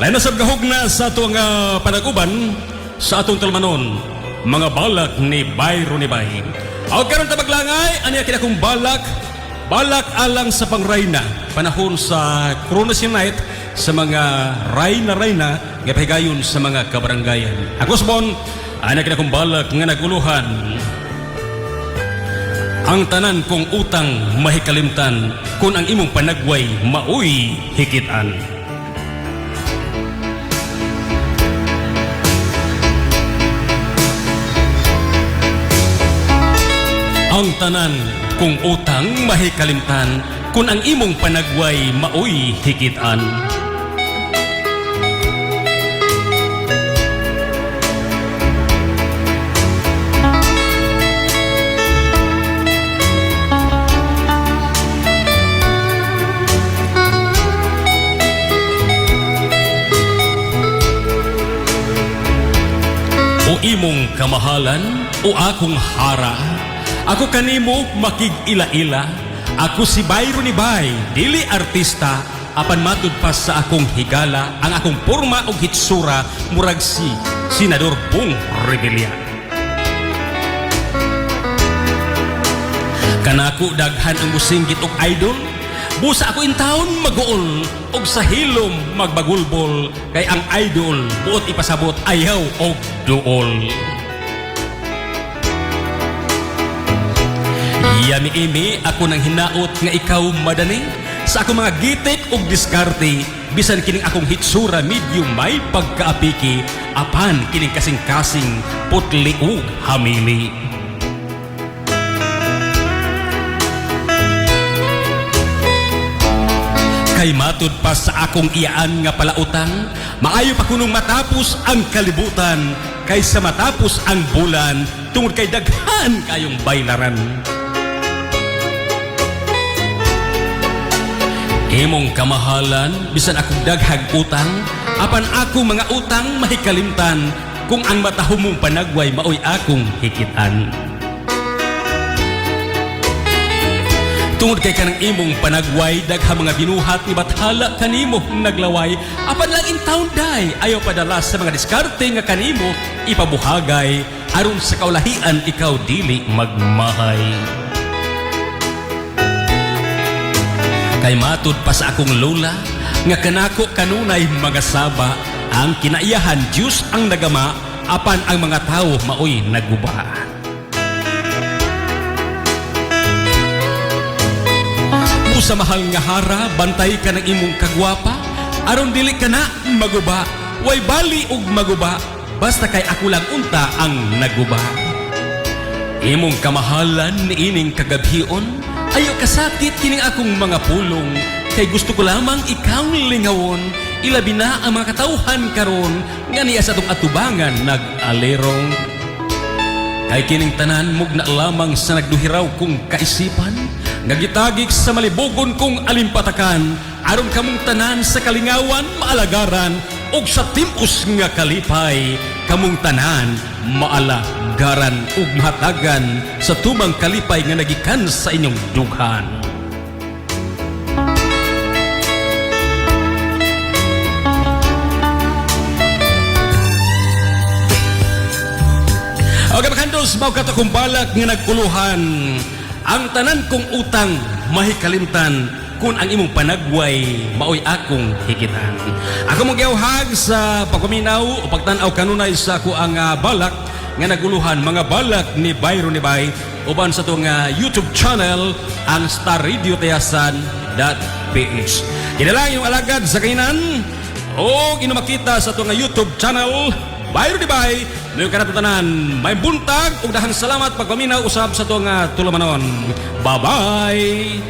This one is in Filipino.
Lain na sabgahog na sa atong panaguban sa atong tulmanon, mga balak ni Bayro ni Bay. O karon ta maglangay ani kina kong balak alang sa pangrayna panahon sa Coronation Night sa mga rayna nga pahigayon sa mga kabarangayan. Ako sabon ani kina kong balak nga naguluhan ang tanan kong utang mahikalimtan kun ang imong panagway maoy hikitan. Ang tanan kung utang mahikalimtan kun ang imong panagway maoy hikitan. O imong kamahalan o akong hara, ako kanimo makig-ila-ila. Ako si Bayro ni Bay, dili artista, apan matud pa sa akong higala. Ang akong porma o hitsura murag si Senador Bong Revilla. Kanako daghan ang musinggit og idol, busa ako in town mag-uol og sa hilom magbagulbol, kay ang idol buot ipasabot ayaw og duol. Yami-imi ako nang hinaot nga ikaw madani sa akong mga gitik ug diskarte, bisan kining akong hitsura medyo may pagkaapiki, apan kining kasing-kasing putli ug hamili. Kay matud pa sa akong iyaan nga palautang, maayo pa kunong matapos ang kalibutan kaysa matapos ang bulan tungod kay daghan kayong baylaran. Imong kamahalan bisan akong daghag utang, apan ako mga utang mahikalimtan kung ang matahom mong panagway maoy akong hikitan. Tungod kay kanang imong panagway daghang mga binuhat ni bathala kanimo naglaway, apan lang in town day ayaw padala sa mga diskarte nga kanimo ipabuhagay aron sa kaulahian ikaw dili magmahay. Kay matud pa sa akong lola nga kanako kanunay mga saba, ang kinaiyahan Diyos ang nagama, apan ang mga tao maoy naguba. Sa mahal nga hara, bantay ka ng imong kagwapa, aron dili ka na maguba, way bali ug maguba, basta kay ako lang unta ang naguba. Imong kamahalan ni ining kagabhion, ayaw kasakit kining akong mga pulong, kay gusto ko lamang ikaw lingawon, ilabi na ang mga katauhan karon, nga niya sa itong atubangan nag-alerong. Kay kining tanan mugna lamang sa nagduhiraw kong kaisipan, nagitagik sa malibugon kong alimpatakan, aron kamong tanan sa kalingawan maalagaran, og sa timpos nga kalipay, kamong tanan maalagaran ug mahatagan sa tubang kalipay nga nagikan sa inyong dughan. Okay, makandos, mao kato kong balak nga nagkuluhan. Ang tanan kong utang mahikalimtan kung ang imong panagway maoy akong hikitan. Ako mong giyawhag sa pagpaminaw o pagtanaw kanunay sa ako ang balak nga naguluhan, mga balak ni Bayro ni Bay, uban sa itong YouTube channel, ang starradiotayasan.ph. Kinalang yung alagad sa kainan o inumakita sa itong YouTube channel Bayro ni Bay, ngayon kanatutanan, may buntag ug dahang salamat pagpaminaw usab sa itong tulamanon. Bye-bye!